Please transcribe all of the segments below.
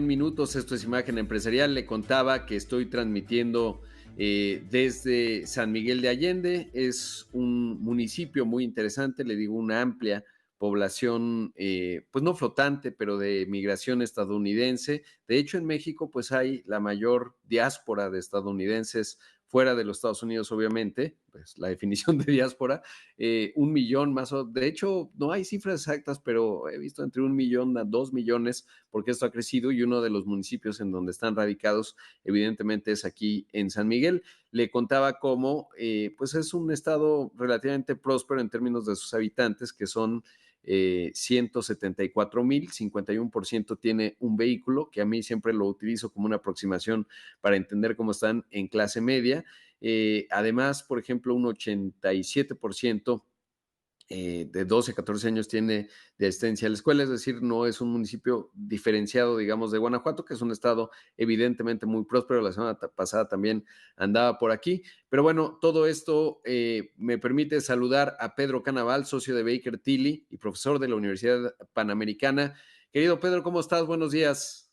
Minutos, esto es Imagen Empresarial. Le contaba que estoy transmitiendo desde San Miguel de Allende. Es un municipio muy interesante, le digo, una amplia población, pues no flotante, pero de migración estadounidense. De hecho, en México, pues hay la mayor diáspora de estadounidenses fuera de los Estados Unidos, obviamente, pues la definición de diáspora, 1 millón más, de hecho, no hay cifras exactas, pero he visto entre 1 millón a 2 millones, porque esto ha crecido, y uno de los municipios en donde están radicados, evidentemente, es aquí en San Miguel. Le contaba cómo, pues es un estado relativamente próspero en términos de sus habitantes, que son 174,000, 51% tiene un vehículo, que a mí siempre lo utilizo como una aproximación para entender cómo están en clase media. Además, por ejemplo, un 87% de 12 a 14 años tiene de asistencia a la escuela, es decir, no es un municipio diferenciado, digamos, de Guanajuato, que es un estado evidentemente muy próspero. La semana pasada también andaba por aquí. Pero bueno, todo esto me permite saludar a Pedro Canaval, socio de Baker Tilly y profesor de la Universidad Panamericana. Querido Pedro, ¿cómo estás? Buenos días.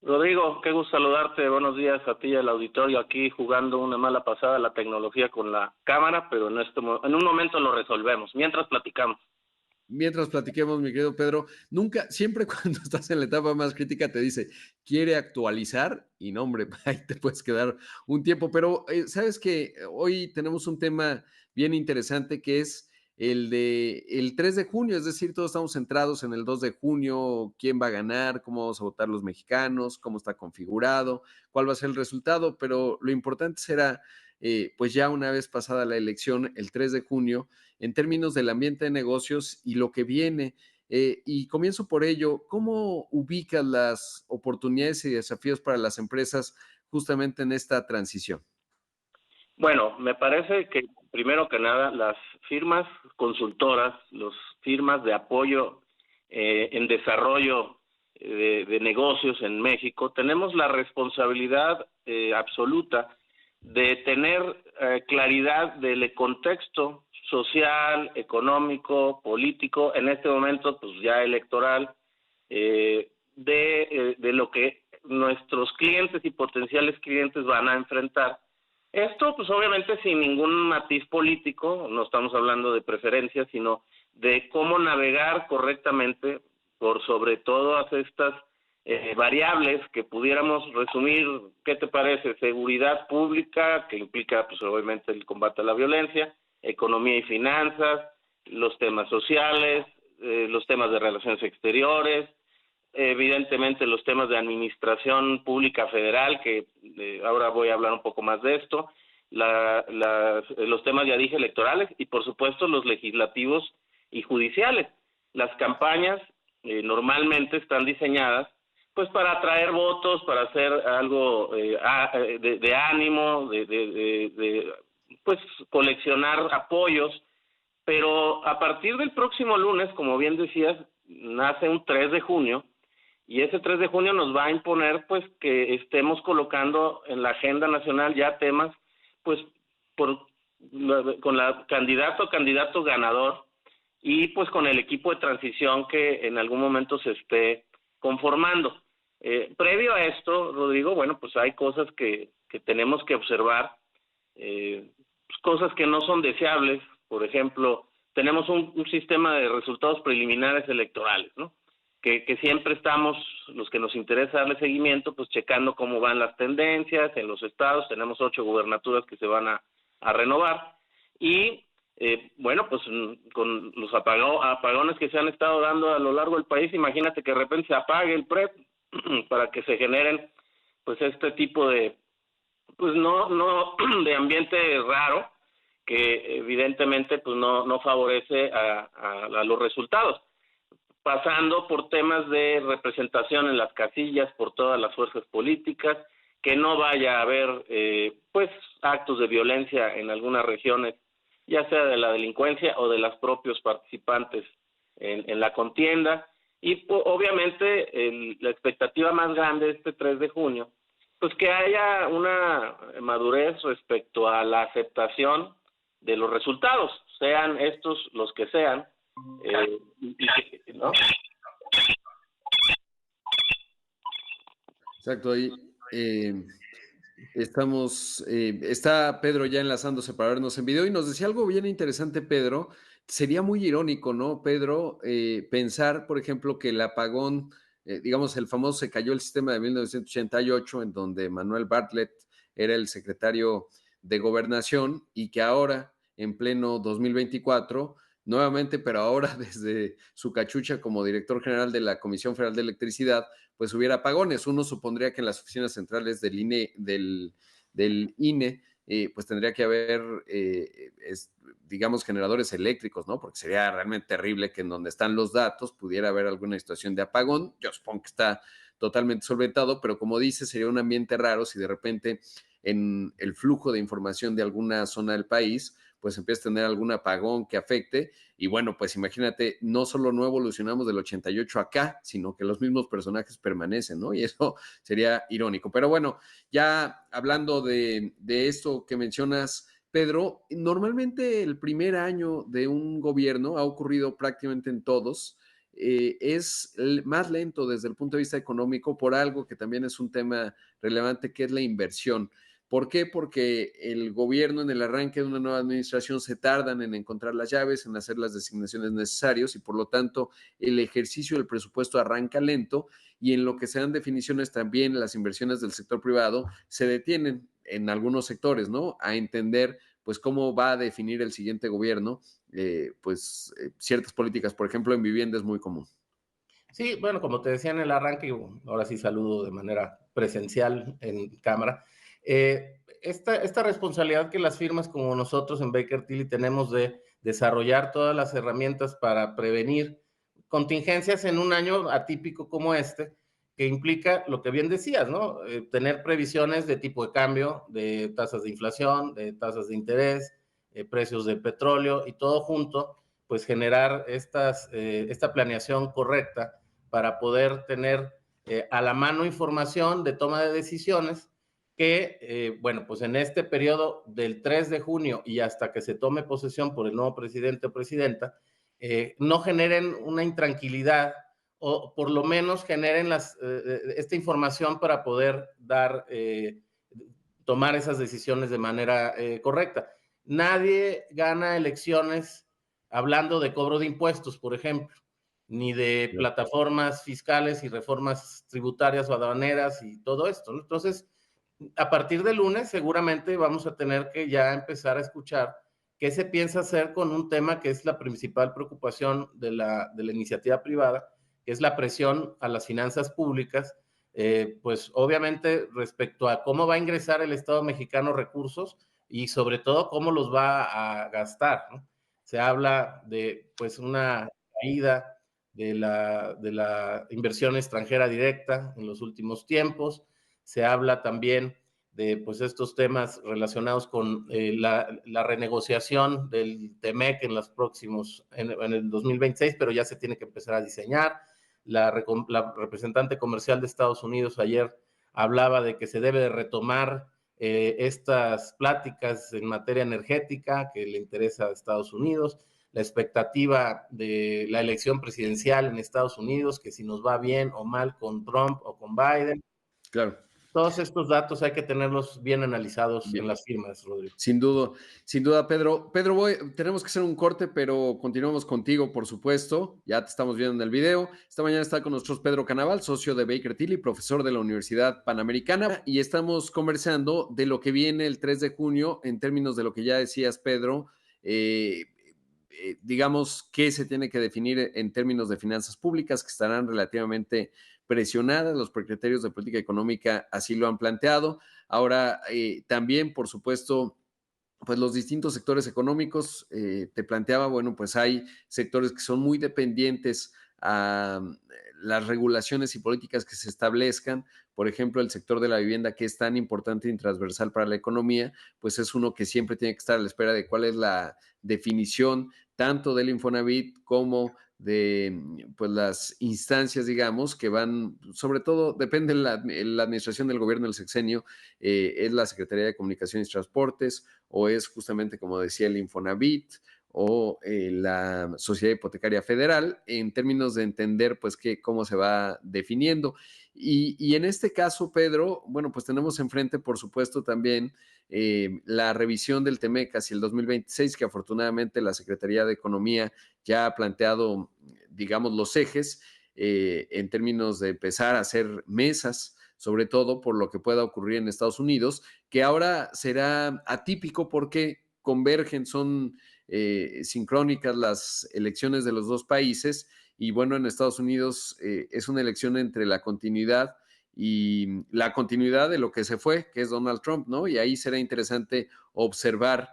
Rodrigo, qué gusto saludarte. Buenos días a ti y al auditorio. Aquí jugando una mala pasada la tecnología con la cámara, pero en un momento lo resolvemos. Mientras platicamos. Mientras platiquemos, mi querido Pedro, nunca, siempre cuando estás en la etapa más crítica te dice, quiere actualizar, y no, hombre, ahí te puedes quedar un tiempo. Pero sabes que hoy tenemos un tema bien interesante, que es el de el 3 de junio, es decir, todos estamos centrados en el 2 de junio, quién va a ganar, cómo vamos a votar los mexicanos, cómo está configurado, cuál va a ser el resultado, pero lo importante será, pues ya una vez pasada la elección, el 3 de junio, en términos del ambiente de negocios y lo que viene. Y comienzo por ello, ¿cómo ubicas las oportunidades y desafíos para las empresas justamente en esta transición? Bueno, me parece que primero que nada las firmas consultoras, las firmas de apoyo en desarrollo de negocios en México, tenemos la responsabilidad absoluta de tener claridad del contexto social, económico, político, en este momento pues ya electoral, de lo que nuestros clientes y potenciales clientes van a enfrentar. Esto pues obviamente sin ningún matiz político, no estamos hablando de preferencias, sino de cómo navegar correctamente por sobre todas estas variables que pudiéramos resumir. ¿Qué te parece? Seguridad pública, que implica pues obviamente el combate a la violencia, economía y finanzas, los temas sociales, los temas de relaciones exteriores, evidentemente los temas de administración pública federal, que ahora voy a hablar un poco más de esto, los temas, ya dije, electorales, y por supuesto los legislativos y judiciales. Las campañas normalmente están diseñadas pues para atraer votos, para hacer algo de ánimo, pues coleccionar apoyos, pero a partir del próximo lunes, como bien decías, nace un 3 de junio, y ese 3 de junio nos va a imponer pues que estemos colocando en la agenda nacional ya temas pues con la candidato ganador, y pues con el equipo de transición que en algún momento se esté conformando. Previo a esto, Rodrigo, bueno, pues hay cosas que tenemos que observar, pues cosas que no son deseables. Por ejemplo, tenemos un sistema de resultados preliminares electorales, ¿no? Que siempre estamos, los que nos interesa darle seguimiento, pues checando cómo van las tendencias en los estados. Tenemos 8 gubernaturas que se van a renovar, y bueno, pues con los apagones que se han estado dando a lo largo del país, imagínate que de repente se apague el PREP para que se generen pues este tipo de, pues no de ambiente raro, que evidentemente pues no favorece a los resultados, pasando por temas de representación en las casillas por todas las fuerzas políticas, que no vaya a haber pues actos de violencia en algunas regiones, ya sea de la delincuencia o de los propios participantes en la contienda. Y obviamente la expectativa más grande este 3 de junio, pues que haya una madurez respecto a la aceptación de los resultados, sean estos los que sean, ¿no? Exacto, ahí está Pedro ya enlazándose para vernos en video y nos decía algo bien interesante, Pedro. Sería muy irónico, ¿no, Pedro? Pensar, por ejemplo, que el apagón, digamos, el famoso se cayó el sistema de 1988, en donde Manuel Bartlett era el secretario de Gobernación y que ahora, en pleno 2024, nuevamente, pero ahora desde su cachucha como director general de la Comisión Federal de Electricidad, pues hubiera apagones. Uno supondría que en las oficinas centrales del INE pues tendría que haber, digamos, generadores eléctricos, ¿no? Porque sería realmente terrible que en donde están los datos pudiera haber alguna situación de apagón. Yo supongo que está totalmente solventado, pero como dice, sería un ambiente raro si de repente en el flujo de información de alguna zona del país, pues empieza a tener algún apagón que afecte. Y bueno, pues imagínate, no solo no evolucionamos del 88 acá, sino que los mismos personajes permanecen, ¿no? Y eso sería irónico. Pero bueno, ya hablando de esto que mencionas, Pedro, normalmente el primer año de un gobierno ha ocurrido prácticamente en todos. Es más lento desde el punto de vista económico por algo que también es un tema relevante, que es la inversión. ¿Por qué? Porque el gobierno en el arranque de una nueva administración se tardan en encontrar las llaves, en hacer las designaciones necesarias y por lo tanto el ejercicio del presupuesto arranca lento y en lo que se dan definiciones también las inversiones del sector privado se detienen en algunos sectores, ¿no? A entender pues cómo va a definir el siguiente gobierno, ciertas políticas, por ejemplo, en vivienda es muy común. Sí, bueno, como te decía en el arranque, ahora sí saludo de manera presencial en cámara. Esta responsabilidad que las firmas como nosotros en Baker Tilly tenemos de desarrollar todas las herramientas para prevenir contingencias en un año atípico como este, que implica lo que bien decías, ¿no? Tener previsiones de tipo de cambio, de tasas de inflación, de tasas de interés, precios del petróleo y todo junto, pues generar esta planeación correcta para poder tener a la mano información de toma de decisiones que, bueno, pues en este periodo del 3 de junio y hasta que se tome posesión por el nuevo presidente o presidenta, no generen una intranquilidad o por lo menos generen esta información para poder tomar esas decisiones de manera correcta. Nadie gana elecciones hablando de cobro de impuestos, por ejemplo, ni de plataformas fiscales y reformas tributarias o aduaneras y todo esto, ¿no? Entonces, a partir de lunes seguramente vamos a tener que ya empezar a escuchar qué se piensa hacer con un tema que es la principal preocupación de la iniciativa privada, que es la presión a las finanzas públicas, pues obviamente respecto a cómo va a ingresar el Estado mexicano recursos y sobre todo cómo los va a gastar, ¿no? Se habla de pues una caída de la inversión extranjera directa en los últimos tiempos. Se habla también de pues estos temas relacionados con la renegociación del TEMEC en el 2026, pero ya se tiene que empezar a diseñar. La representante comercial de Estados Unidos ayer hablaba de que se debe de retomar estas pláticas en materia energética que le interesa a Estados Unidos, la expectativa de la elección presidencial en Estados Unidos, que si nos va bien o mal con Trump o con Biden. Claro. Todos estos datos hay que tenerlos bien analizados Bien. en las firmas, Rodrigo. Sin duda, Pedro. Pedro, tenemos que hacer un corte, pero continuamos contigo, por supuesto. Ya te estamos viendo en el video. Esta mañana está con nosotros Pedro Canaval, socio de Baker Tilly, profesor de la Universidad Panamericana, y estamos conversando de lo que viene el 3 de junio en términos de lo que ya decías, Pedro. Digamos, qué se tiene que definir en términos de finanzas públicas que estarán relativamente presionadas. Los secretarios de política económica así lo han planteado. Ahora, también, por supuesto, pues los distintos sectores económicos, te planteaba, bueno, pues hay sectores que son muy dependientes a las regulaciones y políticas que se establezcan. Por ejemplo, el sector de la vivienda, que es tan importante y transversal para la economía, pues es uno que siempre tiene que estar a la espera de cuál es la definición tanto del Infonavit como de pues las instancias, digamos, que van, sobre todo, depende de la administración del gobierno del sexenio, es la Secretaría de Comunicaciones y Transportes, o es justamente, como decía, el Infonavit, o la Sociedad Hipotecaria Federal, en términos de entender, pues, cómo se va definiendo. Y en este caso, Pedro, bueno, pues tenemos enfrente, por supuesto, también la revisión del TEMEC hacia el 2026, que afortunadamente la Secretaría de Economía ya ha planteado, digamos, los ejes en términos de empezar a hacer mesas, sobre todo por lo que pueda ocurrir en Estados Unidos, que ahora será atípico porque convergen, son sincrónicas las elecciones de los dos países y bueno, en Estados Unidos es una elección entre la continuidad y la continuidad de lo que se fue, que es Donald Trump, ¿no? Y ahí será interesante observar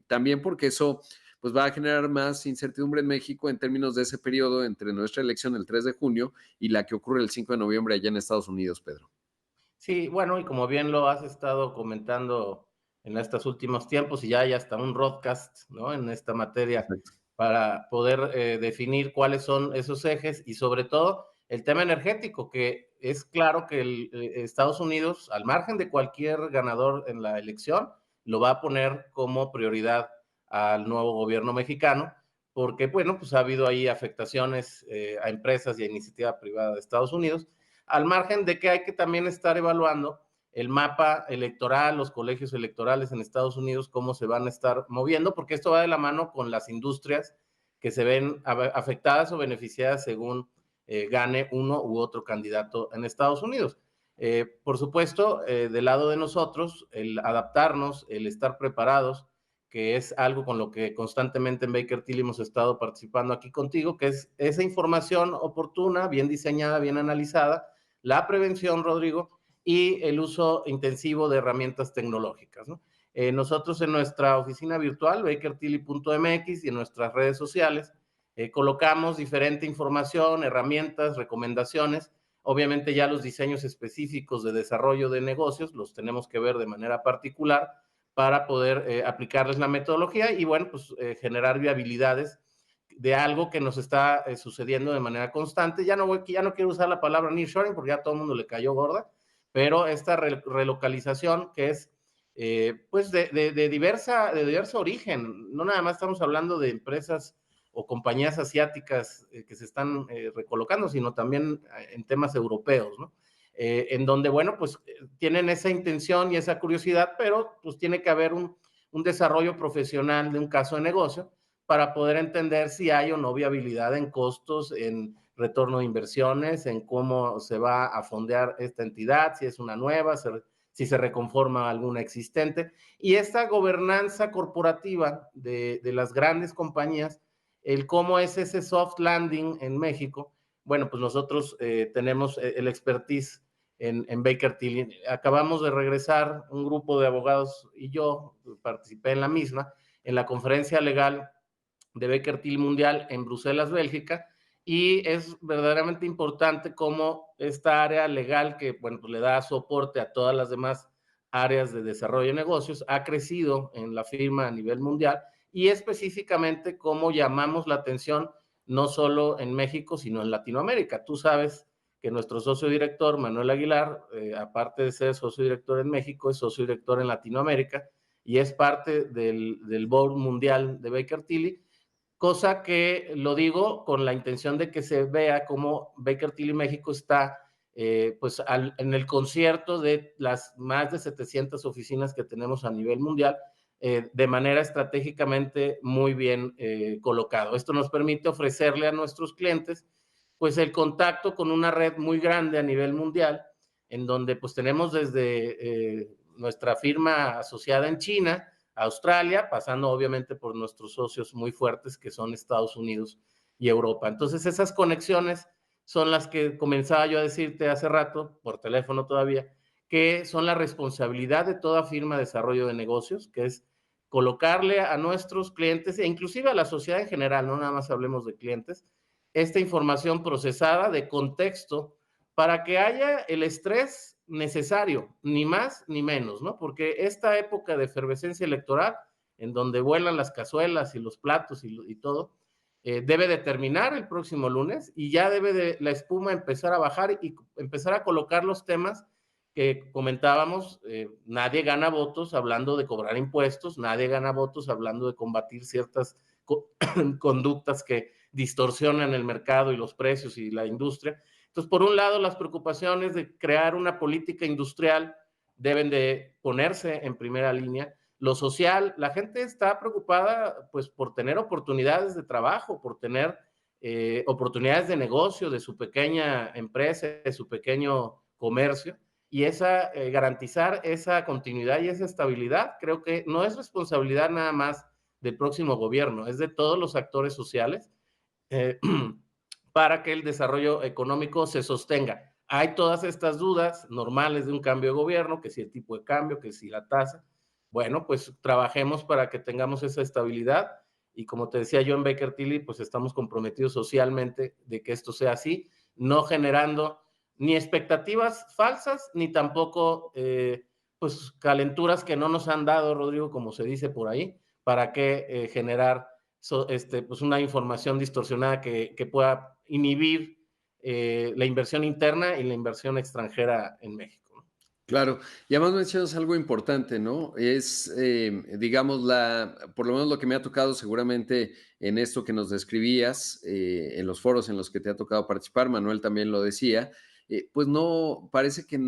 también porque eso pues va a generar más incertidumbre en México en términos de ese periodo entre nuestra elección el 3 de junio y la que ocurre el 5 de noviembre allá en Estados Unidos, Pedro. Sí, bueno, y como bien lo has estado comentando en estos últimos tiempos, y ya hay hasta un broadcast, ¿no? En esta materia Perfecto. para poder definir cuáles son esos ejes y sobre todo el tema energético, que es claro que Estados Unidos, al margen de cualquier ganador en la elección, lo va a poner como prioridad al nuevo gobierno mexicano, porque, bueno, pues ha habido ahí afectaciones a empresas y a iniciativa privada de Estados Unidos, al margen de que hay que también estar evaluando el mapa electoral, los colegios electorales en Estados Unidos, cómo se van a estar moviendo, porque esto va de la mano con las industrias que se ven afectadas o beneficiadas según gane uno u otro candidato en Estados Unidos. Por supuesto, del lado de nosotros, el adaptarnos, el estar preparados, que es algo con lo que constantemente en Baker Tilly hemos estado participando aquí contigo, que es esa información oportuna, bien diseñada, bien analizada, la prevención, Rodrigo, y el uso intensivo de herramientas tecnológicas, ¿no? Nosotros en nuestra oficina virtual, bakertilly.mx, y en nuestras redes sociales, colocamos diferente información, herramientas, recomendaciones. Obviamente ya los diseños específicos de desarrollo de negocios los tenemos que ver de manera particular para poder aplicarles la metodología y, bueno, pues generar viabilidades de algo que nos está sucediendo de manera constante. Ya no quiero usar la palabra nearshoring porque ya a todo el mundo le cayó gorda, pero esta relocalización que es pues de diverso origen, no nada más estamos hablando de empresas o compañías asiáticas que se están recolocando, sino también en temas europeos, ¿no? En donde, bueno, pues tienen esa intención y esa curiosidad, pero pues tiene que haber un desarrollo profesional de un caso de negocio para poder entender si hay o no viabilidad en costos, en retorno de inversiones, en cómo se va a fondear esta entidad, si es una nueva, si se reconforma alguna existente. Y esta gobernanza corporativa de las grandes compañías, el cómo es ese soft landing en México, bueno, pues nosotros tenemos el expertise en Baker Tilly. Acabamos de regresar, un grupo de abogados y yo participé en la misma, en la conferencia legal de Baker Tilly Mundial en Bruselas, Bélgica, y es verdaderamente importante cómo esta área legal que, bueno, pues le da soporte a todas las demás áreas de desarrollo de negocios ha crecido en la firma a nivel mundial y específicamente cómo llamamos la atención no solo en México, sino en Latinoamérica. Tú sabes que nuestro socio director, Manuel Aguilar, aparte de ser socio director en México, es socio director en Latinoamérica y es parte del board mundial de Baker Tilly, cosa que lo digo con la intención de que se vea cómo Baker Tilly México está pues en el concierto de las más de 700 oficinas que tenemos a nivel mundial, de manera estratégicamente muy bien colocado. Esto nos permite ofrecerle a nuestros clientes pues el contacto con una red muy grande a nivel mundial, en donde pues tenemos desde nuestra firma asociada en China, Australia, pasando obviamente por nuestros socios muy fuertes que son Estados Unidos y Europa. Entonces esas conexiones son las que comenzaba yo a decirte hace rato, por teléfono todavía, que son la responsabilidad de toda firma de desarrollo de negocios, que es colocarle a nuestros clientes e inclusive a la sociedad en general, no nada más hablemos de clientes, esta información procesada de contexto para que haya el estrés necesario, ni más ni menos, ¿no? Porque esta época de efervescencia electoral, en donde vuelan las cazuelas y los platos y todo, debe de terminar el próximo lunes y ya debe de la espuma empezar a bajar y empezar a colocar los temas que comentábamos. Nadie gana votos hablando de cobrar impuestos, nadie gana votos hablando de combatir ciertas conductas que distorsionan el mercado y los precios y la industria. Entonces, por un lado, las preocupaciones de crear una política industrial deben de ponerse en primera línea. Lo social, la gente está preocupada pues por tener oportunidades de trabajo, por tener oportunidades de negocio de su pequeña empresa, de su pequeño comercio, y garantizar esa continuidad y esa estabilidad creo que no es responsabilidad nada más del próximo gobierno, es de todos los actores sociales eh, para que el desarrollo económico se sostenga. Hay todas estas dudas normales de un cambio de gobierno, que si el tipo de cambio, que si la tasa. Bueno, pues trabajemos para que tengamos esa estabilidad y como te decía yo en Baker Tilly, pues estamos comprometidos socialmente de que esto sea así, no generando ni expectativas falsas, ni tampoco pues calenturas que no nos han dado, Rodrigo, como se dice por ahí, para que generar pues una información distorsionada que pueda inhibir la inversión interna y la inversión extranjera en México. Claro, y además mencionas algo importante, ¿no? Es, digamos, por lo menos lo que me ha tocado seguramente en esto que nos describías, en los foros en los que te ha tocado participar, Manuel también lo decía, pues no, parece que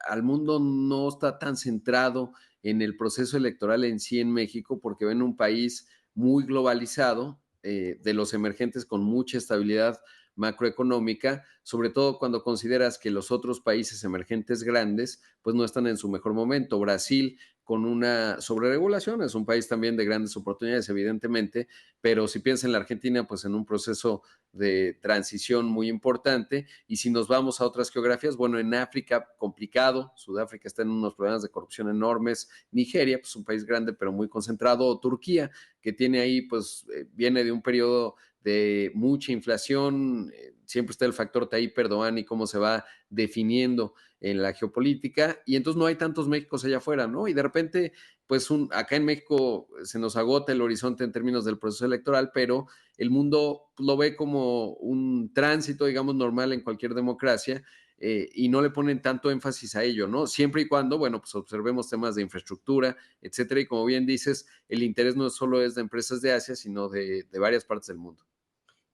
al mundo no está tan centrado en el proceso electoral en sí en México, porque ven un país muy globalizado, de los emergentes con mucha estabilidad macroeconómica, sobre todo cuando consideras que los otros países emergentes grandes pues no están en su mejor momento. Brasil con una sobreregulación, es un país también de grandes oportunidades, evidentemente, pero si piensas en la Argentina, pues en un proceso de transición muy importante. Y si nos vamos a otras geografías, bueno, en África, complicado, Sudáfrica está en unos problemas de corrupción enormes, Nigeria, pues un país grande pero muy concentrado, o Turquía, que tiene ahí, pues viene de un periodo de mucha inflación, siempre está el factor Tayyip Erdogan y cómo se va definiendo en la geopolítica, y entonces no hay tantos Méxicos allá afuera, ¿no? Y de repente, pues acá en México se nos agota el horizonte en términos del proceso electoral, pero el mundo lo ve como un tránsito, digamos, normal en cualquier democracia, y no le ponen tanto énfasis a ello, ¿no? Siempre y cuando, bueno, pues observemos temas de infraestructura, etcétera, y como bien dices, el interés no solo es de empresas de Asia, sino de varias partes del mundo.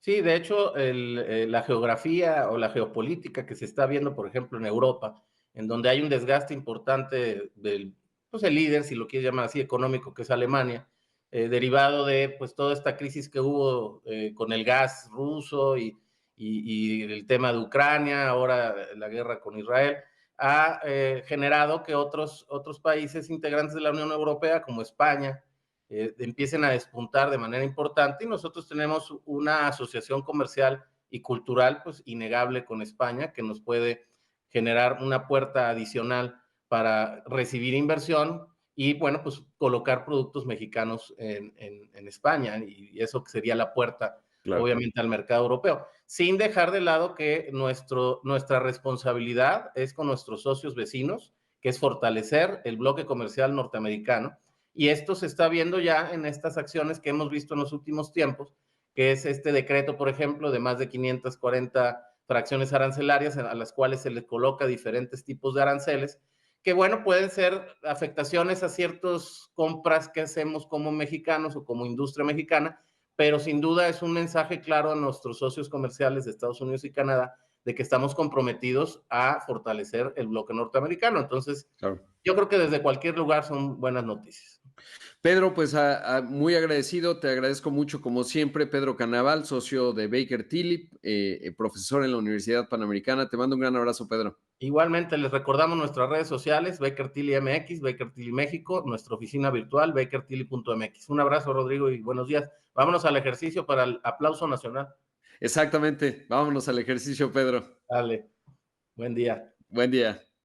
Sí, de hecho, la geografía o la geopolítica que se está viendo, por ejemplo, en Europa, en donde hay un desgaste importante del pues, el líder, si lo quieres llamar así, económico, que es Alemania, derivado de pues, toda esta crisis que hubo con el gas ruso y el tema de Ucrania, ahora la guerra con Israel, ha generado que otros países integrantes de la Unión Europea, como España, empiecen a despuntar de manera importante y nosotros tenemos una asociación comercial y cultural pues innegable con España que nos puede generar una puerta adicional para recibir inversión y bueno pues colocar productos mexicanos en España y eso sería la puerta Claro. obviamente al mercado europeo, sin dejar de lado que nuestra responsabilidad es con nuestros socios vecinos, que es fortalecer el bloque comercial norteamericano. Y esto se está viendo ya en estas acciones que hemos visto en los últimos tiempos, que es este decreto, por ejemplo, de más de 540 fracciones arancelarias a las cuales se les coloca diferentes tipos de aranceles, que bueno, pueden ser afectaciones a ciertas compras que hacemos como mexicanos o como industria mexicana, pero sin duda es un mensaje claro a nuestros socios comerciales de Estados Unidos y Canadá de que estamos comprometidos a fortalecer el bloque norteamericano. Entonces, claro, yo creo que desde cualquier lugar son buenas noticias. Pedro, pues muy agradecido, te agradezco mucho como siempre, Pedro Canaval, socio de Baker Tilly, profesor en la Universidad Panamericana. Te mando un gran abrazo, Pedro. Igualmente, les recordamos nuestras redes sociales, Baker Tilly MX, Baker Tilly México, nuestra oficina virtual, bakertilly.mx. Un abrazo, Rodrigo, y buenos días. Vámonos al ejercicio para el aplauso nacional. Exactamente, vámonos al ejercicio, Pedro. Dale, buen día. Buen día.